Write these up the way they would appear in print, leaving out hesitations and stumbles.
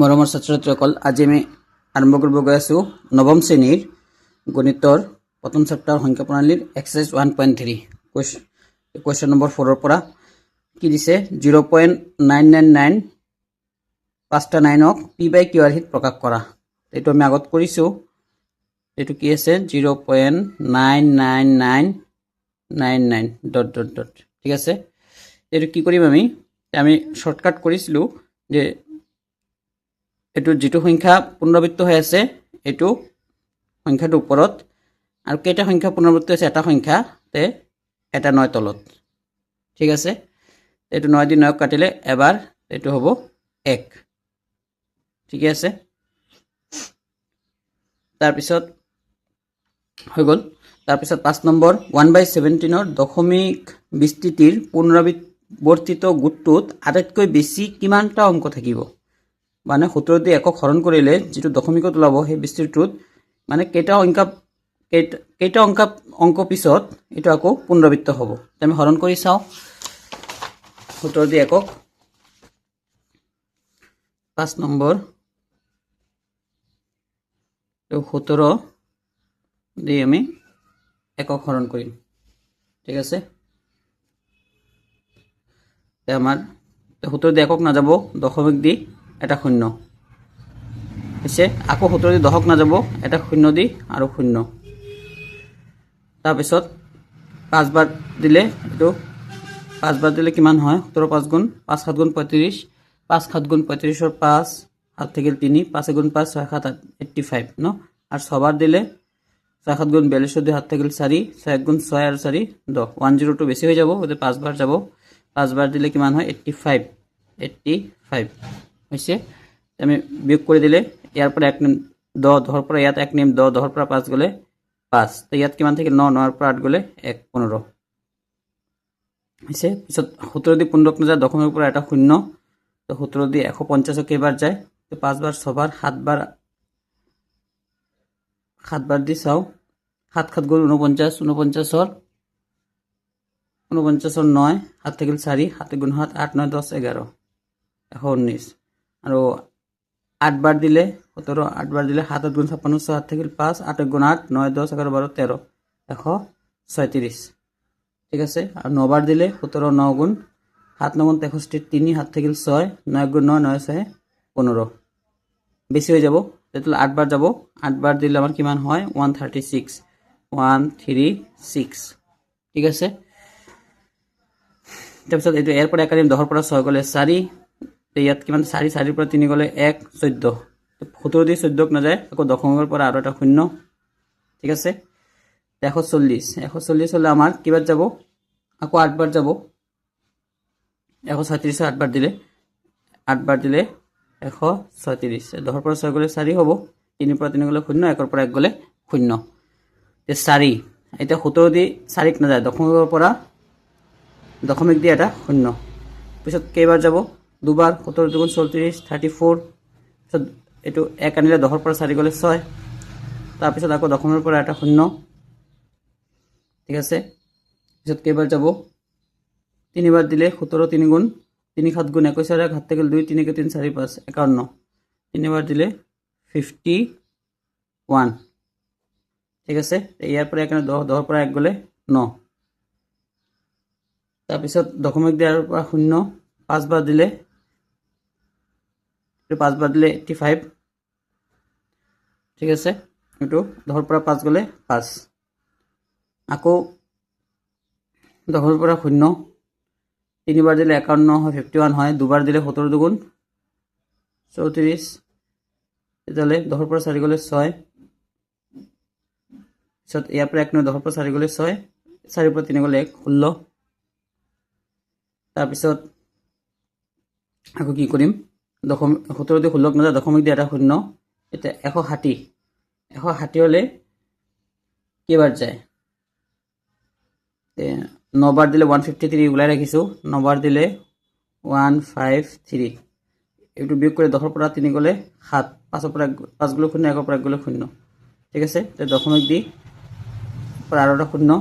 মৰমৰ ছাত্ৰ-ছাত্ৰীসকল, আজি আমি আৰম্ভ কৰিব গৈ আছোঁ নৱম শ্ৰেণীৰ গণিতৰ প্ৰথম চেপ্টাৰ সংখ্যা প্ৰণালীৰ এক্সাৰচাইজ 1.3 কুৱেশ্যন নম্বৰ 4 পৰা কি দিছে 0.999 পাঁচটা 9ক পি বাই কিউ আৰ্হিত প্ৰকাশ কৰা। এইটো আমি আগত কৰিছোঁ। এইটো কি আছে 0.99999 ডট ডট ডট। ঠিক আছে, এইটো কি কৰিম আমি শৰ্টকাট কৰিছিলোঁ যে এইটো যেটো সংখ্যা পুনৰাবৃত্ত হৈ আছে এইটো সংখ্যাটোৰ ওপৰত আৰু কেইটা সংখ্যা পুনৰাবৃত্ত হৈছে এটা সংখ্যাতে এটা 9 তলত। ঠিক আছে, এইটো 9 দি 9 কাটিলে এবাৰ এইটো হ'ব 1। ঠিক আছে, তাৰপিছত হৈ গ'ল। তাৰপিছত 5 নম্বৰ 1/17 দশমিক বিস্তৃতিৰ পুনৰাবৰ্তিত গোটটোত আটাইতকৈ বেছি কিমানটা অংক থাকিব? মানে 17 দি 1ক হৰণ কৰিলে যেটো দশমিকত ওলাব সেই বিস্তৃতিটোত মানে কেইটা অংক পিছত এটো আকৌ পুনৰাবৃত্ত হ'ব। আমি হৰণ কৰি চাও 17 দি 1ক 5 নম্বৰ তো 17 দি আমি 1ক হৰণ কৰিম। ঠিক আছে, আমাৰ 17 দি 1ক না যাব দশমিক দি এটা 0 হৈছে, আকৌ 17 দি 10ক না যাব এটা 0 দি আৰু 0। তাৰপিছত 5 বাৰ দিলে এটো 5 বাৰ দিলে কিমান হয় 17 5 গুণ 5 7 গুণ 35 5 7 গুণ 35 ৰ 5 হাত থাকিল 3 5 গুণ 5 6 7 85 ন। আর 6 বাৰ দিলে 6 7 গুণ 42 হাত থাকিল 4 6 গুণ 6 আর 4 10 102 বেছি হৈ যাব, ওতে 5 বাৰ যাব। 5 বাৰ দিলে কিমান হয় 85 হৈছে। আমি বিয়োগ কৰি দিলে ইয়াৰ পৰা 1 নিম 10 10ৰ পৰা ইয়াত 1 নিম 10 10ৰ পৰা 5 গলে 5, তো ইয়াত কিমান থাকিল 9 9ৰ পৰা 8 গলে 1 15 হৈছে। পিছত 17 দি 15ক না যায় দশমিকৰ পৰা এটা 0, তো 17 দি 150 কেইবাৰ যায় তো 5 বাৰ 6 বাৰ 7 বাৰ দি চাও 7 7 গুণ 49 49ৰ 9 হাত থাকিল 4 7 গুণ 7 8 9 10 11 119 আৰু 8 বাৰ দিলে 17 8 বাৰ দিলে 7 গুণ 56 6 হাত থাকিল 5 8 গুণ 8 9 10 11 12 13 136। ঠিক আছে, আর 9 বাৰ দিলে 17 9 গুণ 7 9 গুণ 63 3 হাত থাকিল 6 9 গুণ 9 9 6 15 বেশি হয়ে যাব, তাহলে 8 বাৰ যাব। 8 বাৰ দিলে আমাৰ কিমান হয় 136। ঠিক আছে, তাৰপিছত এইটো এৰ পৰা একাৰিম 10ৰ পৰা 6 গলে 4, ইয়াত কিমান 4 4ৰ পৰা 3 গলে 1 14, 17 দি 14ক না যায় আকৌ দশমিকৰ পৰা আৰু এটা 0। ঠিক আছে, 140 হলে আমাৰ কিবাৰ যাব আকৌ 8 বাৰ যাব 136 8 বাৰ দিলে 136 10ৰ পৰা 6 গলে 4 হ'ব, 3ৰ পৰা 3 গলে 0 1ৰ পৰা 1 গলে 0 তে 4। এটা 17 দি 4ক না যায় দশমিকৰ পৰা দশমিক দি এটা 0, পিছত কেইবাৰ যাব দুবাৰ 17 2 34 34, পিছত এটো 1 আনিলে 10ৰ পৰা 4 গলে 6, তাৰপিছত আকৌ দশমিকৰ পৰা এটা 0। ঠিক আছে, পিছত কেইবাৰ যাব 3 বাৰ দিলে 17 3 গুণ 3 7 গুণ 21 আর 1 হাত থেকে 2 3 কে 3 4 5 51, 3 বাৰ দিলে 51। ঠিক আছে, ইয়াৰ পৰা এখানে 10 10ৰ পৰা 1 গলে 9, তাৰপিছত দশমিক দিয়াৰ পৰা 0 5 বাৰ দিলে 85। ঠিক আছে, এটো 10ৰ পৰা 5 গলে 5, আকৌ 10ৰ পৰা 0 3 বাৰ দিলে 51 হয় 51 হয়, দুবাৰ দিলে 17 দুগুণ 34, তাহলে 10ৰ পৰা 4 গলে 6, পিছত ইয়াৰ পৰা 1 9 10ৰ পৰা 4 গলে 6 4ৰ পৰা 3 গলে 1 16, তাৰপিছত আকৌ কি কৰিম 17 দি 16ক না যায় দশমিক দি এটা 0, এটা 160 হলে কেইবাৰ যায় 9 বাৰ দিলে 153 ওলাই ৰাখিছো, 9 বাৰ দিলে 153, এইটো বিয়োগ কৰি 10ৰ পৰা 3 গলে 7 5ৰ পৰা 5 গলে 0 1ৰ পৰা 1 গলে 0। ঠিক আছে, তে দশমিক দি পৰা আৰু এটা 0,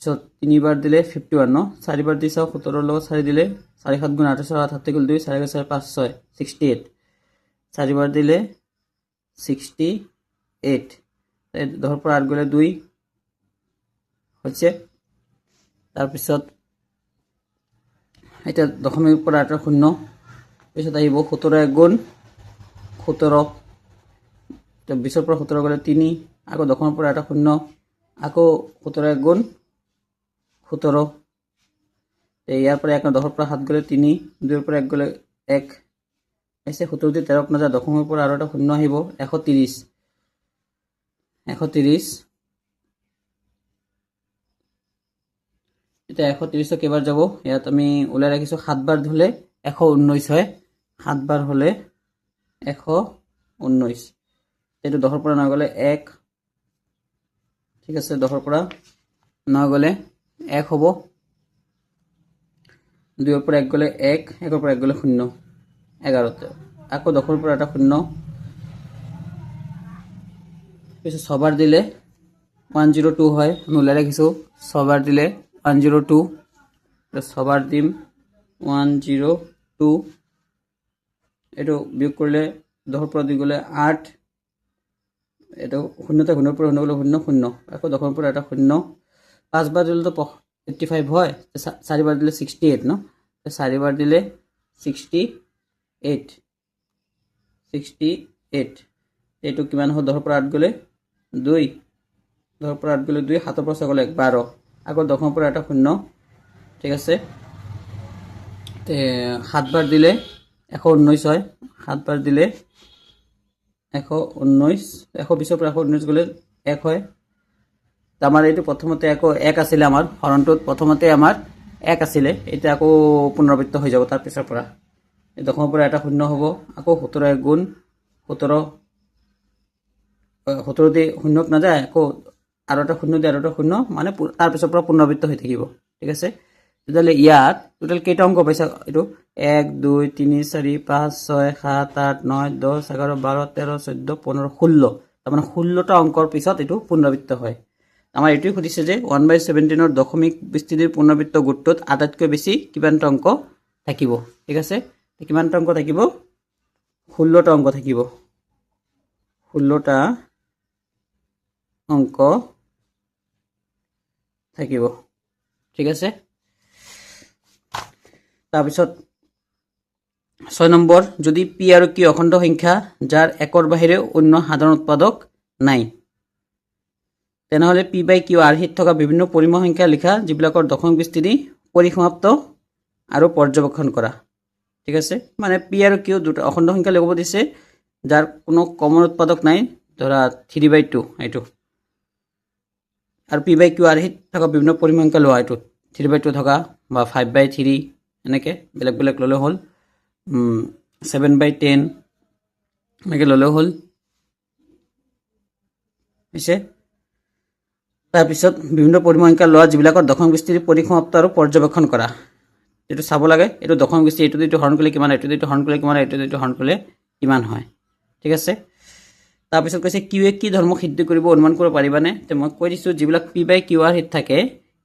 পিছত 3 বাৰ দিলে 51 ন 4 বাৰ দি চাওঁ 17 ৰ লগত 4 দিলে 4 7 গুণ 8 7 গ'ল 2 4 4 5 6 68 4 বাৰ দিলে 68 10 পৰা 8 গ'লে 2 হৈছে তাৰপিছত এটা দশমিকৰ পৰা 8 শূন্য পিছত আহিব 17 গুণ 17 তো 20 ৰ পৰা 17 গ'লে 3 আকৌ দশমিকৰ পৰা 8 শূন্য আকৌ 17 গুণ 17 ইয়াৰ পৰা 1 10 ৰ পৰা 7 গ'লে 3 2 ৰ পৰা 1 গ'লে 1 এসে 17 দি 13 নাযায় দশমিকৰ পৰা আৰু এটা শূন্য আহিব 130 এটা 130 কেইবাৰ যাব ইয়াত আমি উলাই ৰাখিছো 7 বাৰ ধলে 119 হয় 7 বাৰ হলে 119 এটো 10 ৰ পৰা 9 গ'লে 1 ঠিক আছে 10 ৰ পৰা 9 গ'লে 1 হ'ব 2 ৰ পৰা 1 গ'লে 1 1 ৰ পৰা 1 গ'লে 0 11 আকৌ 10 ৰ পৰা এটা 0 পিছে 6 বাৰ দিলে 102 হয় আমি উলাই ৰাখিছো 6 বাৰ দিলে 102 6 বাৰ দিম 102 এটো বিয়োগ কৰিলে 10 ৰ পৰা 2 গ'লে 8 এটো 0 তে 0 ৰ পৰা 0 গ'লে 0 0 আকৌ 10 ৰ পৰা এটা 0 5 বাৰ দিলে তো 85 হয় 4 বাৰ দিলে 68 ন 4 বাৰ দিলে 68 এটো কিমান হয় 10 ৰ পৰা 8 গ'লে 2 10 ৰ পৰা 8 গ'লে 2 7 ৰ পৰা 6 গ'লে 12 আকৌ 10 ৰ পৰা এটা 0 ঠিক আছে তে 7 বাৰ দিলে 119 হয় 7 বাৰ দিলে 119 120 ৰ পৰা 119 গ'লে 1 হয় আমাৰ এইটো প্ৰথমতে আকৌ 1 আছিল আমাৰ হৰণটোত প্ৰথমতে আমাৰ 1 আছিল এটা আকৌ পুনৰাবৃত্ত হৈ যাব তাৰ পিছৰ পৰা এই দশমৰ পৰা এটা 0 হ'ব আকৌ 17 গুণ 17 17 দি 0 না যায় আকৌ আৰু এটা 0 দি আৰু এটা 0 মানে তাৰ পিছৰ পৰা পুনৰাবৃত্ত হৈ থাকিব ঠিক আছে তেতিয়ালে ইয়াত টোটাল কেইটা অংক পাইছা এটো 1 2 3 4 5 6 7 8 9 10 11 12 13 14 15 16 তাৰ মানে 16টা অংকৰ পিছত এটো পুনৰাবৃত্ত হয় আমাৰ এটোই খুদিছে যে 1/17 ৰ দশমিক বিস্তৃতিৰ পুনৰাবৃত্ত গুণটোত আটাইতকৈ বেছি কিমানটা অংক থাকিব ঠিক আছে কিমানটা অংক থাকিব 16টা অংক থাকিব 16টা অংক থাকিব ঠিক আছে তাৰ পিছত 6 নম্বৰ যদি p আৰু q অখণ্ড সংখ্যা যাৰ একৰ বাহিৰে অন্য সাধাৰণ উৎপাদক নাই তেনেহলে p/q আৰ্হিত থকা বিভিন্ন পৰিমেয় সংখ্যা লিখা যিবিলাকৰ দশমিক বিস্তৃতি পৰিসমাপ্ত আৰু পৰ্যবেক্ষণ কৰা ঠিক আছে মানে p আৰু q দুটা অখণ্ড সংখ্যা লিখব দিছে যাৰ কোনো কমন উৎপাদক নাই ধৰা 3/2 এইটো আৰু p/q আৰ্হিত থকা বিভিন্ন পৰিমেয় সংখ্যা লোৱা এইটো 3/2 থকা বা 5/3 এনেকে বেলেগ বেলেগ ললে হল 7/10 এনেকে ললে হল হৈছে তাৰ পিছত বিভিন্ন পৰিমেয় সংখ্যা লোৱা যিবিলাকৰ দশমিক বিস্তৃতি পৰিসমাপ্ত আৰু পৰ্যবেক্ষণ কৰা এটো চাব লাগে এটো দশমিক বিস্তৃতি এটো দিটো হৰণ কৰিলে কিমান এটো দিটো হৰণ কৰিলে কিমান এটো দিটো হৰণ কৰিলে কিমান হয় ঠিক আছে তাৰ পিছত কৈছে q এ কি ধৰ্ম সিদ্ধ কৰিব অনুমান কৰিব পাৰিবানে তে মই কৈ দিছো যিবিলাক p/q ৰ হিত থাকে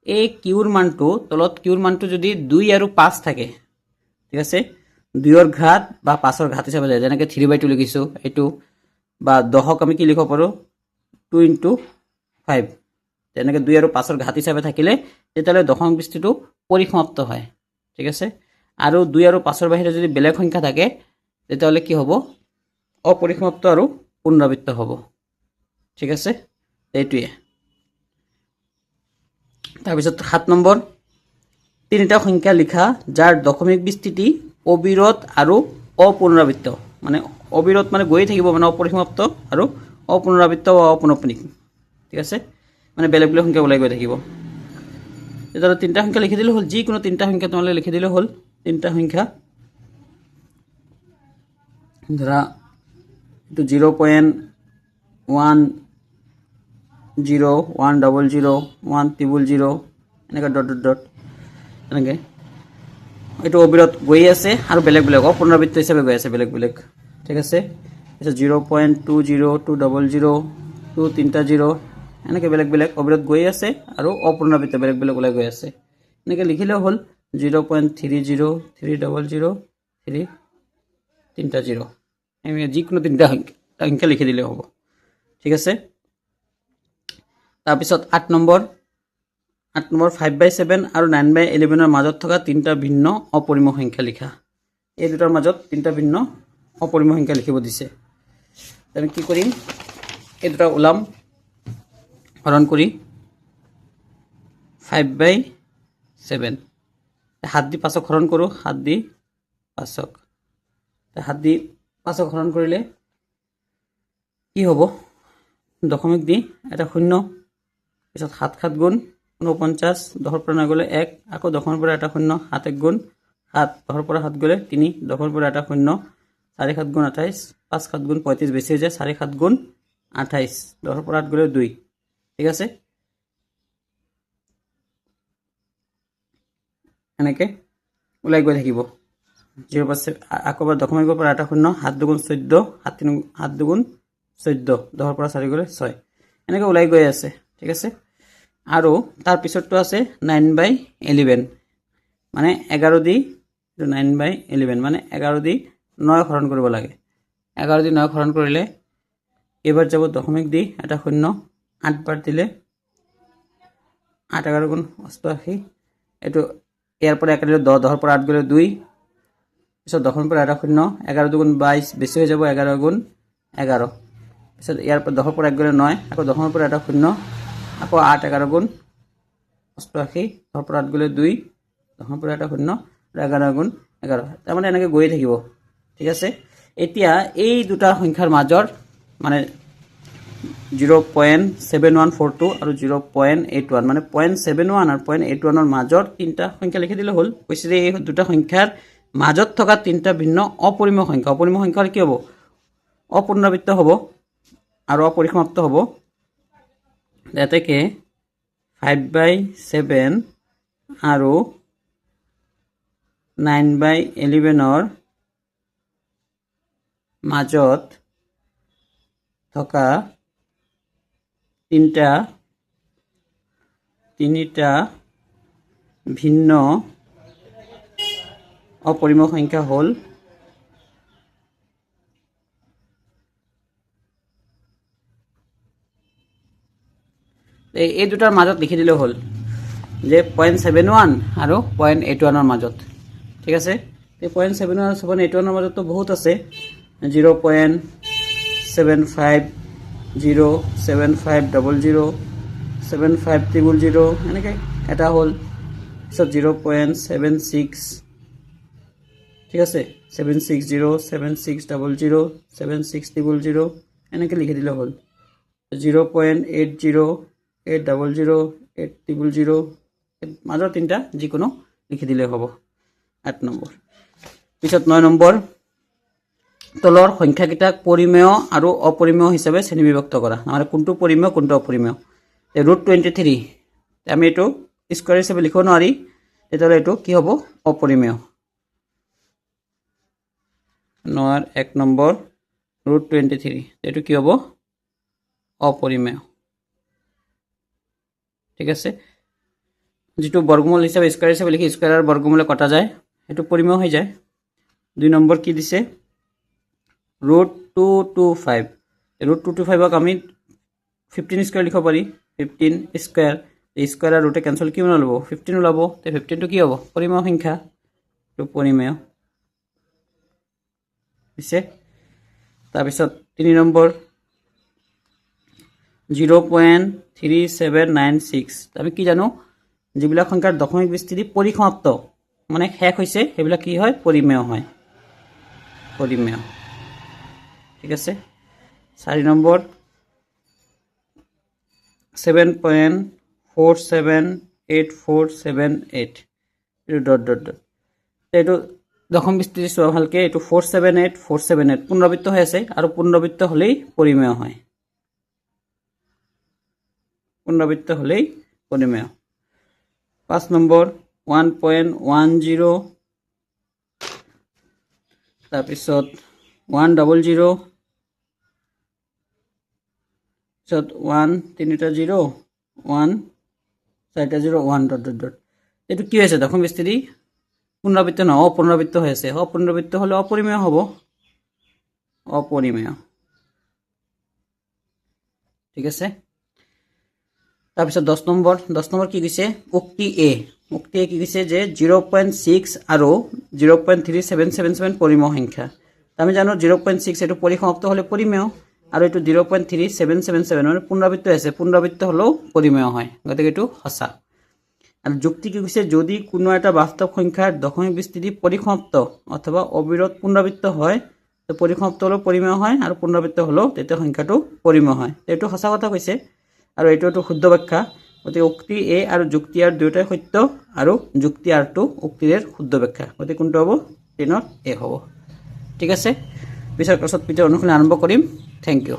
এই q ৰ মানটো তলত q ৰ মানটো যদি 2 আৰু 5 থাকে ঠিক আছে 2 ৰ ঘাত বা 5 ৰ ঘাত হিচাপে যায় যেনেকৈ 3/2 লিখিছো এটো বা 10ক আমি কি লিখিব পাৰো 2 * 5 তেনেকৈ 2 আৰু 5 ৰ ঘাত হিচাপে থাকিলে তেতিয়ালে দশমিক বিস্তৃতিটো পৰিসমাপ্ত হয় ঠিক আছে আৰু 2 আৰু 5 ৰ বাহিৰে যদি বেলেগ সংখ্যা থাকে তেতিয়ালে কি হ'ব অপৰিসমাপ্ত আৰু পুনৰাবৃত্ত হ'ব ঠিক আছে এইটোৱে তাৰ পিছত 7 নম্বৰ তিনিটা সংখ্যা লিখা যাৰ দশমিক বিস্তৃতি অবিৰত আৰু অপুনৰাবৃত্ত মানে অবিৰত মানে গৈ থাকিব মানে অপৰিসমাপ্ত আৰু অপুনৰাবৃত্ত বা অপুনপনিক ঠিক আছে মানে বেলেগ বেলেগ সংখ্যা ওলাই গৈ থাকিব এটা তিনটা সংখ্যা লিখি দিলে হল যি কোনো তিনটা সংখ্যা তোমালে লিখি দিলে হল তিনটা সংখ্যা ধৰা to 0.10 100 100 এনেকা ডট ডট ডট এনেকে এটো অবিৰত গৈ আছে আৰু বেলেগ বেলেগ পুনৰাবৃত্ত হিচাপে গৈ আছে বেলেগ বেলেগ ঠিক আছে এটা 0.20 200 2 তিনটা 0 এনেকৈ বেলেগ বেলেগ অবিৰত গৈ আছে আৰু অপূৰ্ণবৃত্ত বেলেগ বেলেগ ওলাই গৈ আছে। এনেকৈ লিখিলেও হ'ল 0.30300 তিনিটা 0 আমি যিকোনো তিনিটা সংখ্যা লিখি দিলেও হ'ব। ঠিক আছে। তাৰপিছত 8 নম্বৰ 5/7 আৰু 9/11 মাজত থকা তিনিটা ভিন্ন অপৰিমেয় সংখ্যা লিখা। এই দুটাৰ মাজত তিনিটা ভিন্ন অপৰিমেয় সংখ্যা লিখিব দিছে। আমি কি কৰিম, এই দুটা ওলাম হৰণ কৰি 5/7 7 দি 5ক হৰণ কৰোঁ, 7 দি 5ক 7 দি 5ক হৰণ কৰিলে কি হ'ব, দশমিক দি এটা 0, পিছত 7 7 গুণ 49, 10ৰ পৰা নগ'লে 1, আকৌ 10ৰ পৰা এটা 0, 7 1 গুণ 7, 10ৰ পৰা 7 গ'লে 3, 10ৰ পৰা এটা 0, 4 7 গুণ 28, 5 7 গুণ 35 বেছি হৈ যায়, 4 7 গুণ 28, 10ৰ পৰা 8 গ'লে 2। ঠিক আছে। এনেকৈ ওলাই গৈ থাকিব 0 পৰা আকৌ দশমিকৰ পৰা এটা 0, 7 2 14, 7 2 14, 10ৰ পৰা 4 গ'লে 6, এনেকৈ ওলাই গৈ আছে। ঠিক আছে। আৰু তাৰ পিছতটো আছে 9/11 মানে 11 দি 9/11 মানে 11 দি 9 হৰণ কৰিব লাগে। 11 দি 9 হৰণ কৰিলে এইবাৰ যাব দশমিক দি এটা 0, 8 বাৰ দিলে 8 11 গুণ 88, এইটো ইয়াৰ পৰা 1 দিলে 10, 10ৰ পৰা 8 গ'লে 2, পিছত 10ৰ পৰা এটা 0, 11 2 গুণ 22 বেছি হৈ যাব 11 গুণ 11, পিছত ইয়াৰ পৰা 10ৰ পৰা 1 গ'লে 9, আকৌ 10ৰ পৰা এটা 0, আকৌ 8 11 গুণ 88, 10ৰ পৰা 8 গ'লে 2, 10ৰ পৰা এটা 0, 11 গুণ 11, তাৰমানে এনেকৈ গৈয়ে থাকিব। ঠিক আছে। এতিয়া এই দুটা সংখ্যাৰ মাজৰ মানে 0.7142 আৰু 0.81 মানে 0.71 আৰু 0.81ৰ মাজৰ তিনিটা সংখ্যা লিখি দিলে হ'ল। কৈছে যে এই দুটা সংখ্যাৰ মাজত থকা তিনিটা ভিন্ন অপৰিমেয় সংখ্যা। অপৰিমেয় সংখ্যাৰ কি হ'ব, অপূৰ্ণবৃত্ত হ'ব আৰু অপৰিসমাপ্ত হ'ব। এতেকে 5/7 আৰু 9/11ৰ মাজত থকা তিনিটা ভিন্ন অপৰিমেয় সংখ্যা হ'ল এই দুটাৰ মাজত লিখি দিলে হ'ল যে 0.71 আৰু 0.81ৰ মাজত। ঠিক আছে। এই 0.71 আৰু 0.81ৰ মাজততো বহুত আছে, 0.75 0.7500 75000 এনেকৈ এটা হ'ল, পিছত 0.76, ঠিক আছে 760 7600 7600 এনেকৈ লিখি দিলে হ'ল, 0.80 800 800 মাজৰ তিনিটা যিকোনো লিখি দিলে হ'ব। 8 নম্বৰ। পিছত 9 নম্বৰ, তলৰ সংখ্যাকেইটাক পৰিমেয় আৰু অপৰিমেয় হিচাপে শ্ৰেণীবিভক্ত কৰা। মানে কোনটো পৰিমেয় কোনটো অপৰিমেয়। √23 আমি এইটো স্কোয়াৰ হিচাপে লিখিব নোৱাৰি, তেতিয়াহ'লে এইটো কি হ'ব, অপৰিমেয়। 1 নম্বৰ √23 এইটো কি হ'ব, অপৰিমেয়। ঠিক আছে। যিটো বৰ্গমূল হিচাপে স্কোয়াৰ হিচাপে লিখি স্কোয়াৰৰ বৰ্গমূলে কটা যায় সেইটো পৰিমেয় হৈ যায়। 2 নম্বৰ কি দিছে, √225 √225ক আমি 15 স্কোয়াৰ লিখিব পাৰি, 15 স্কোয়াৰ, স্কোয়াৰ আৰু ৰুটে কেনচেল কিমান ওলাব, 15 ওলাব। তে 15টো কি হ'ব, পৰিমেয় সংখ্যা, এইটো পৰিমেয় হৈছে। তাৰপিছত 3 নম্বৰ 0.3796 আমি কি জানো, যিবিলাক সংখ্যাৰ দশমিক বিস্তৃতি পৰিসমাপ্ত মানে শেষ হৈছে সেইবিলাক কি হয়, পৰিমেয় হয়, পৰিমেয়। ঠিক আছে। 4 নম্বৰ 7.478478 এইটো ডট ডট ডট, এইটো দশম বিস্তৃতি চোৱা ভালকে, এইটো 478 পুনৰাবৃত্ত হৈ আছে আৰু পুনৰাবৃত্ত হ'লেই পৰিমেয় হয়, পুনৰাবৃত্ত হ'লেই পৰিমেয়। 5 নম্বৰ 1.10, তাৰপিছত 100, পিছত 1 তিনিটা 0 1 চাৰিটা 0 1 ডট ডট ডট এইটো কি হৈছে দশমিক স্থিতি পুনৰাবৃত্ত নহয় অপুনৰাবৃত্ত হৈ আছে অপুনৰাবৃত্ত হলে অপৰিমেয় হ'ব অপৰিমেয় ঠিক আছে তাৰপিছত 10 নম্বৰ কি কৈছে উক্তি এ কি কৈছে যে 0.6 আৰু 0.3777 পৰিমেয় সংখ্যা আমি জানো 0.6 এটো পৰিসমাপ্ত হলে পৰিমেয় আৰু এটো 0.3777 মানে পুনৰাবৃত্ত আছে পুনৰাবৃত্ত হলেও পৰিমেয় হয় গতিকে এটো সঁচা আৰু যুক্তি কি কৈছে যদি কোনো এটা বাস্তৱ সংখ্যাৰ দশমিক বিস্তৃতি পৰিসমাপ্ত অথবা অবিৰত পুনৰাবৃত্ত হয় তো পৰিসমাপ্ত হলেও পৰিমেয় হয় আৰু পুনৰাবৃত্ত হলেও তেতিয়া সংখ্যাটো পৰিমেয় হয় এটো সঁচা কথা কৈছে আৰু এটো শুদ্ধ ব্যাখ্যা গতিকে উক্তি এ আৰু যুক্তি আৰ দুয়োটাই সত্য আৰু যুক্তি আৰ টো উক্তিৰ শুদ্ধ ব্যাখ্যা গতিকে কোনটো হ'ব 3 এ হ'ব ঠিক আছে পিছৰ ক্লাছত পিছৰ অনুশীলন আৰম্ভ কৰিম থ্যাংক ইউ